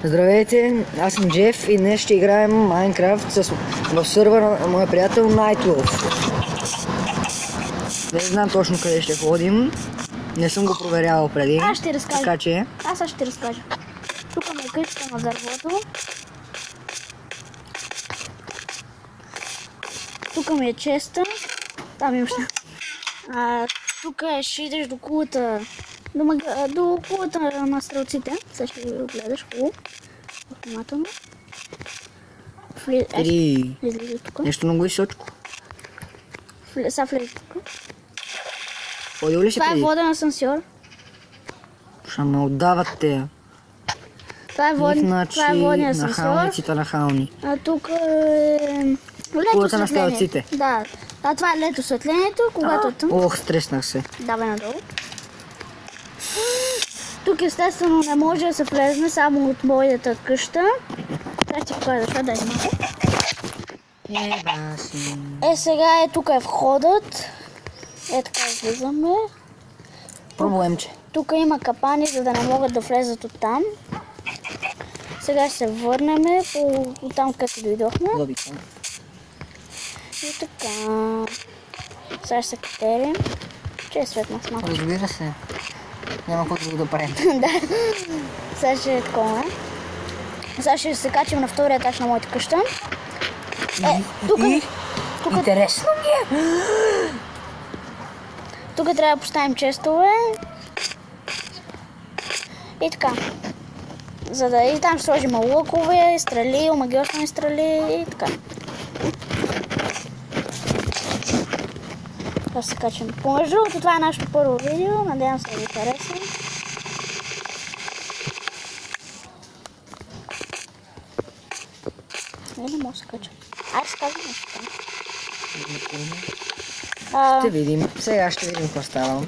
Здравейте, аз съм Джеф и днес ще играем Майнкрафт в сървъра на моя приятел Nightwolf. Не знам точно къде ще ходим. Не съм го проверявал преди. Аз ще разкажа. Така че... Аз ще разкажа. Тук ми е къщата на дървото. Тук ми е честа. Там имаш. Тук ще идеш до кулата. До кулата на стрелците. Сега ще го гледаш хубаво. Внимателно. Излиза тук. Нещо много височко. Сега влезе тук. Ходил ли си Това преди? е воден асансьор. Ще ме отдават те. Това е воден асансьор. Нахалниците нахални. А тук е... Кулата на стрелците. Да. Това е лето осветлението, когато е тъмно. Ох, стреснах се. Давай надолу. Тук естествено не може да се влезне само от моята къща. Трябва ти покажа това, дай малко. Сега тук е входът. Така излизаме. Проблемче. Тук има капани, за да не могат да влезат от там. Сега ще се върнем от там, където дойдохме. И така. Сега ще се катерим. Че е светна с малко. Разбира се. Няма какво друго да правим. Да. Сега ще е такова. Сега ще се качим на втория етаж на моята къща. Тук... Интересно ми е. Тук трябва да поставим честове. И така. За да и там ще сложим лъкове, стрели, омагиосни стрели и така. Да се качим. Помежду другото, това е нашето първо видео. Надявам се да ви хареса. Не мога да се кача. Айде се казвам нещо там. Ще видим. Сега ще видим какво става.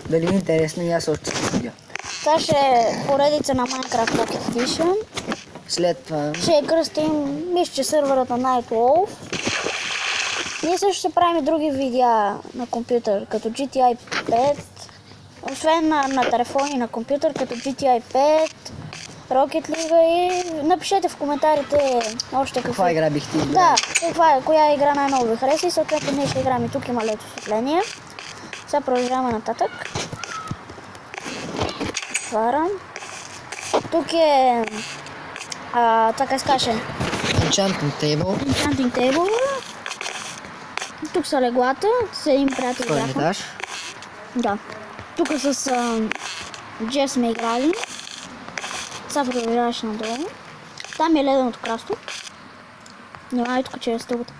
Дали е интересно и аз още ще видя. Това ще е поредица на Minecraft Pocket Edition. След това... Ще кръстим, мисля, че сървърът на Nightwolf. Ние също ще правим и други видеа на компютър, като GTI 5. Освен на телефон и на компютър, като GTI 5, Rocket League и напишете в коментарите още каква игра бих ти играл. Да, коя игра най-много ви хареса и съответно ние ще играем и тук има лето осветление. Сега продължаваме нататък. Отварям. Тук е... така се каже. Enchanting Table. Тук са леглата, с един приятел бяхме. Да. Тук с Джеф сме играли. Сега продължаваш надолу. Там е леденото красто. Внимай тук, че е стълбата.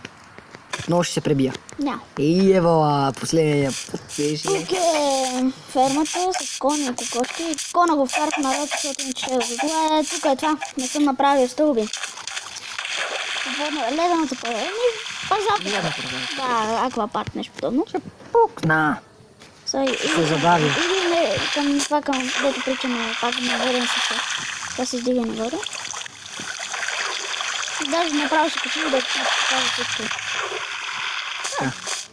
Много ще се пребия. Няма. И евала, последния път. Тук е фермата с кони и кокошки. Кона го вкарах на род, защото не че го гледа. Тук е това. Не съм направил стълби. Леденото пазапа. Да, аквапарк, нещо подобно. Ще пукна. Се забави. Или към това, дето причаме пак на воден също. Това се издига нагоре. Даже направо ще качи да покажа всичко.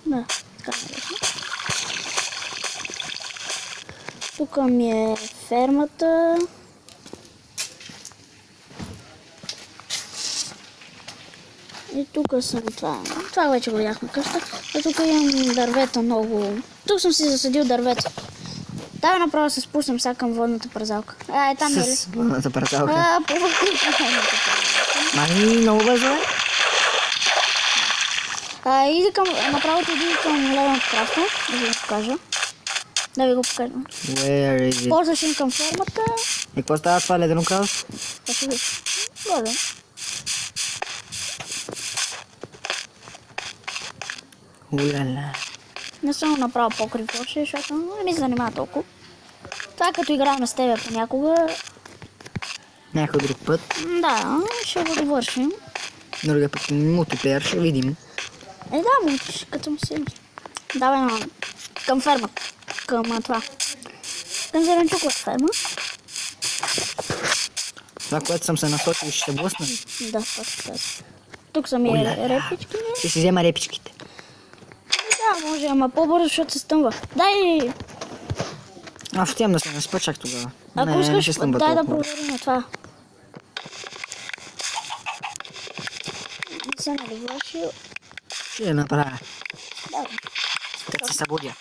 Да, така е лесно. Тук ми е фермата. И тук съм това. Това вече го видяхме къща. И тук имам дървета много. Тук съм си засадил дървета. Давай направо се спуснем сега към водната парзалка. Там е ли? С водната парзалка? По водната парзалка. Мани, много бързо е. Иди към, направо иди към леденото красто. Да ви го покажа. Да ви го покажа. Where is it? После ще към фермата. И какво става това ледено кралство? Да ще видиш. Горе. Уляля. Не съм направил покрив още, защото не ми се занимава толкова. Това като играем с тебе понякога. Някой друг път. Да, ще го довършим. Другия път мултиплеер ще видим. Да, мултиш, като му си. Давай към фермата. Към това. Към зеленчуковата ферма. Това, което съм се насочил, ще се блъсна. Да, точно така. Тук са ми репички. Ще си взема репичките. Да, може, ама по-бързо, защото се стъмва. Дай... Отивам да се наспа чак тогава. Ако искаш, дай да проверим това. се нали вършил? Ще я направя. Да. Като се събудя.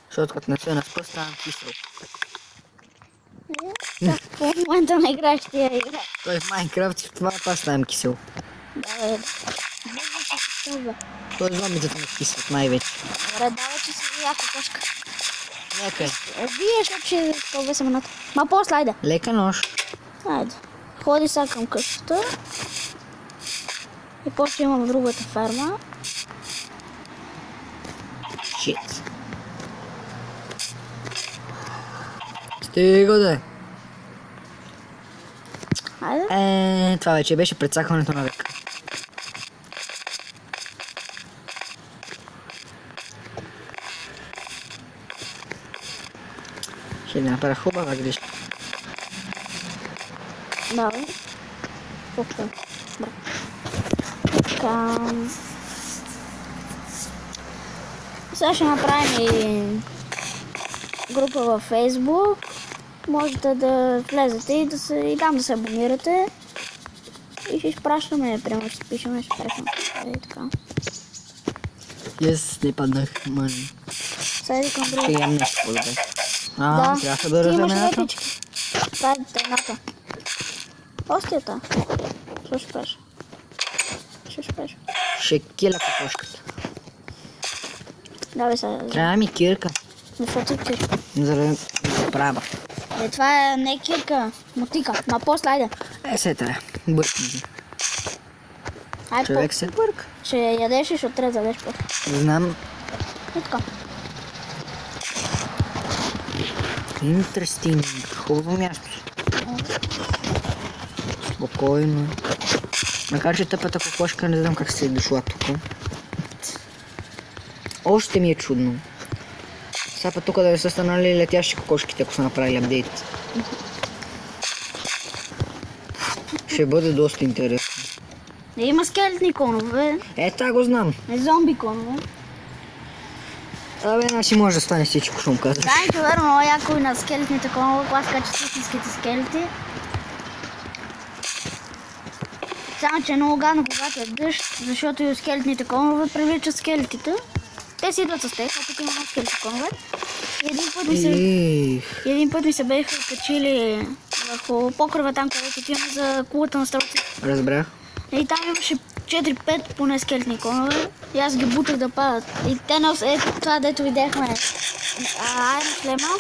Защото като не се наспа, ставам кисел. В момента не играеш тия игра. Той в Майнкрафт и в това пак ставам кисел. Да, бе. Бързо, че се стълба. Той зомбитата ме вкисват най-вече. Добре, дава, че си яка кошка. Лека е. Убиеш, защото ще стълба самоната. Ма после, айде. Лека нож. Айде. Ходи сега към къщата. И после имам другата ферма. Шит. Стига да е. Айде. Това вече беше прецакването на века. Ще направя хубава грешка. Давай. Окей. Така. Сега ще направим и група във Facebook. Можете да влезете и там да се абонирате. И ще изпращаме, примерно ще пишем, ще пращаме. И така. Не паднах, мани. Сега иди към друга. Ще ям нещо по-добре. Да. Трябваше да Ти имаш разремената. лепички. Това е тайната. Остията. Що ще правиш? Що ще правиш? Ще киля кокошката. Давай сега. Трябва ми кирка. Защо ти кирка? Заради да правя. Това е не кирка, мотика. Ма после айде. Се трябва. Бъркам ги. Айде Човек се бърка. ще ядеш и ще трябва да ядеш после. Знам. И така. Интерестинг. Хубаво място. Спокойно. Макар че тъпата кокошка не знам как се е дошла тук. Още ми е чудно. Сега път тук да са станали летящи кокошките, ако са направили апдейт. Ще бъде доста интересно. Има скелетни конове, Та го знам. не зомби конове. Абе, значи може да стане всичко, що му казваш. Да, че верно, много яко и на скелетните конове, когато скачат истинските скелети. Само, че е много гадно, когато е дъжд, защото и скелетните конове привличат скелетите. Те си идват с тех, а тук има много скелетни конове. И един път ми се беха качили върху покрива там, където отиваме за кулата на стрелци. Разбрах. И там имаше 4-5 поне скелетни конове. И аз ги бутах да падат. И те това, дето видяхме Айрон шлема,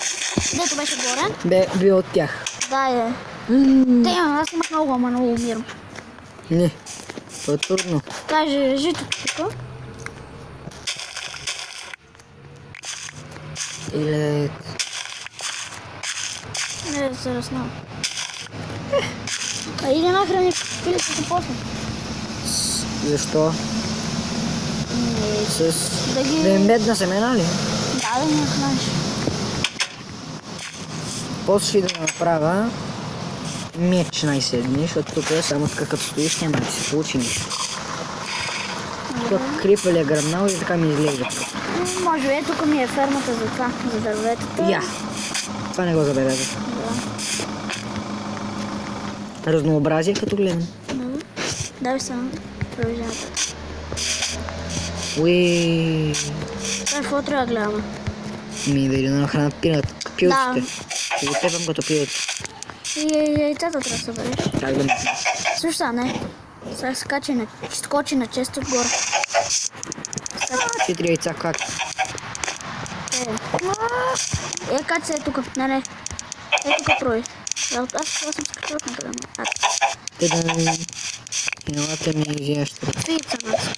дето беше горе. Бе от тях. Да, е. Аз имах много, ама много умирам. Не, това е трудно. Каже, жито тук. Или... Не да се разнава. Иди нахрани пилицата после. Защо? Да ги... Да им медна семена ли? Да ги нахраниш. После ще да направя меч най-седни, защото тук е само така като стоиш, няма да се получи нищо. Тук крипа ли е гръмнал и така ми излезе просто. Може би тук ми е фермата за това, за дърветата. Я! Това не го забелязах. Да. Разнообразие като гледам. Давай само провиждането. Уи. Това е какво трябва да гледаме? Да иде да нахранят пилците. Ще го тепам като пилец. И яйцата трябва да събереш. Как да ме... Слушай сега, не. Сега скочи на често отгоре. 4 яйца как? Как се е тук? Не. Е тук проби. Аз съм скачал от някъде. Тъдан. Елата ми изяща. Пица нас.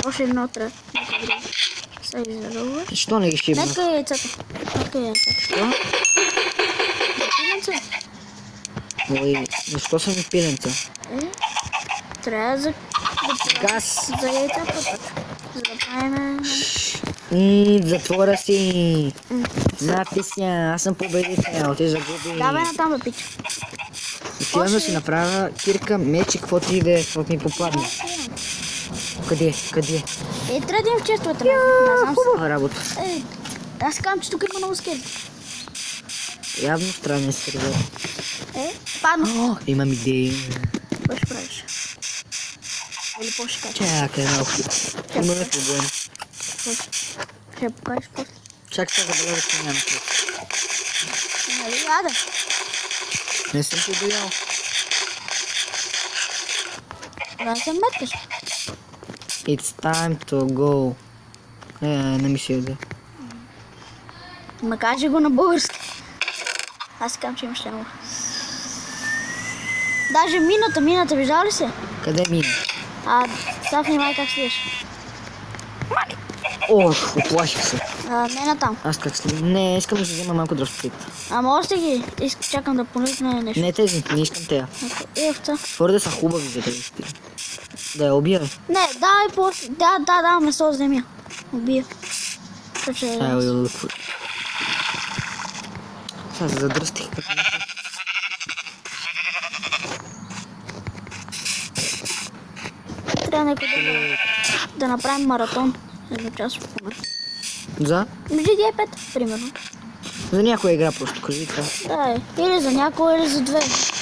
Още едно трябва. Сега ги зарълваш. Що не ги шибна? Нека е яйцата. Нека е яйцата. Що? За пиленца? Ой, защо са ми пиленца? Трябва за Газ! за яйцата. За да правим... Затвора си! Написня, аз съм победител, ти загуби. Давай натам да пича. Отивам да си направя кирка, меч и каквото и да е, каквото ми попадне. Къде? Къде? Трябва да имам в честовете. Хубава работа. Аз казвам, че тук има много скелети. Явно странен сервер. Падна. Имам идеи. Какво ще правиш? Или по-ще кажа? Чакай малко. Имаме проблем. Ще покажеш после. Чакай сега забележа, че няма какво. Нали, яда? Не съм си доял. Да се меткаш. It's time to go. Не ми се яде. Ма кажи го на български. Аз казвам, че имаш лямор. Даже мината, виждал ли се? Къде мина? Сега внимай как следиш. Ох, оплаших се. Не натам. Аз как следим? Не, искам да си взема малко дръвците. Може ли ги? Чакам да поникне нещо. Не тези, не искам тея. Евца. Твърде са хубави за тези стили. Да я убия. Не, давай после. Да, месо вземя. Убия. Сега се задръстих като нещо. Трябва някой да направим маратон. Едночасов поне. За? GTA 5, примерно. За някоя игра просто, кажи това. Да, или за някой, или за две.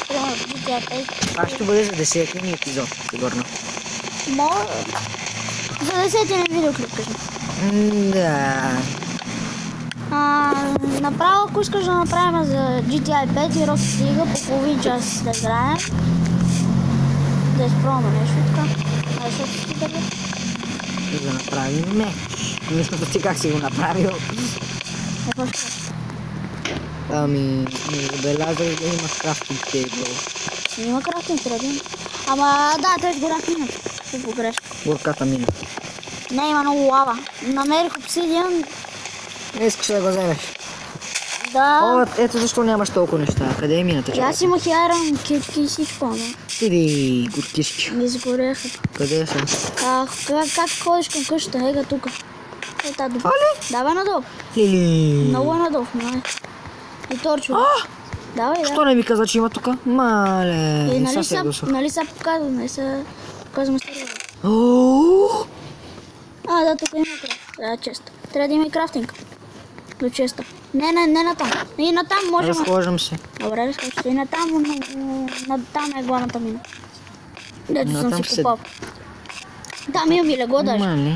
Примерно GTA 5. Това ще бъде за 10-ти епизод, сигурно. Може. За 10-ти видеоклип, кажи. Да. Направо, ако искаш да направим за GTA 5 и Rocket League по половин час да играем. Да изпробваме нещо така. Да направим меч. Мисля ти как си го направил. Не забелязах да има крафтинг тейбъл. Има крафтинг трейбъл. Ама да, той сгорах мината. По грешка. Горката мина. Не, има много лава. Намерих обсидиан. Не искаш да го вземеш. Да. Ето защо нямаш толкова неща. Къде е мината? Аз имах яран, кички и всичко, ама. Иди, горкишки. Ми сгореха. Къде съм? Как ходиш към къщата? Ега тука. Това ли? Давай надолу. Лили. Много надолу, внимай. И торчо. Давай, Що не ми каза, че има тука? Мале. Нали са показваме стерео. Да, тук има крафт. Чест. Трябва да има и крафтинг. До честа. Не натам. И натам можем. Разхождам се. Добре, разхождам се. И натам, там е главната мина. Дето съм си купал. Там имам и легло даже. Мале.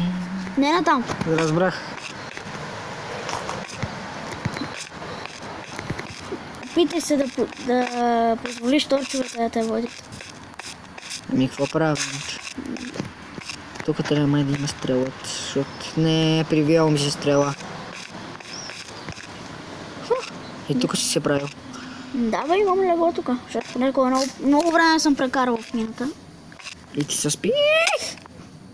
Не натам. Разбрах. Питай се да позволиш торчовете да те водят. Ами какво правя? Тук трябва май да има стрелът, защото не, привяла ми се стрела. И тук си се правил. Да, бе, имам легло тук, защото понякога много време съм прекарал в мината. И ти се спи?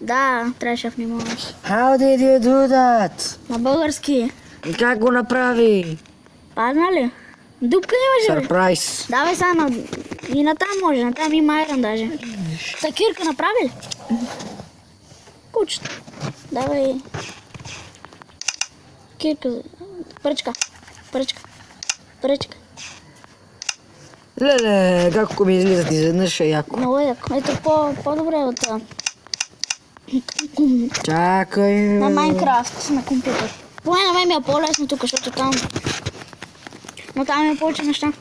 Да, трябваше да внимаваш. How did you do that? На български. Как го направи? Падна ли? Дупка не може, бе. Сърпрайз. Давай сега и натам може, натам има айрон даже. Та Кирка направи ли? Кучето. Давай. Кирка. Пръчка. Леле, как ми излизат изведнъж е яко. Много е яко. Ето по-добре от това. Чакай. На Майнкрафт, на компютър. Поне на мен ми е по-лесно тук, защото там... Но там има повече неща.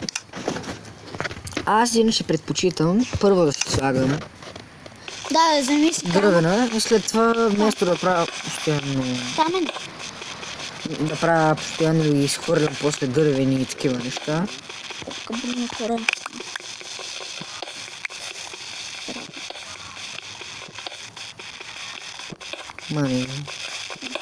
Аз иначе предпочитам първо да си слагам Да, вземи си дървена, и след това вместо да правя постоянно... Камен. Да правя постоянно и изхвърлям после дървени и такива неща. Кабрина хора. Мани.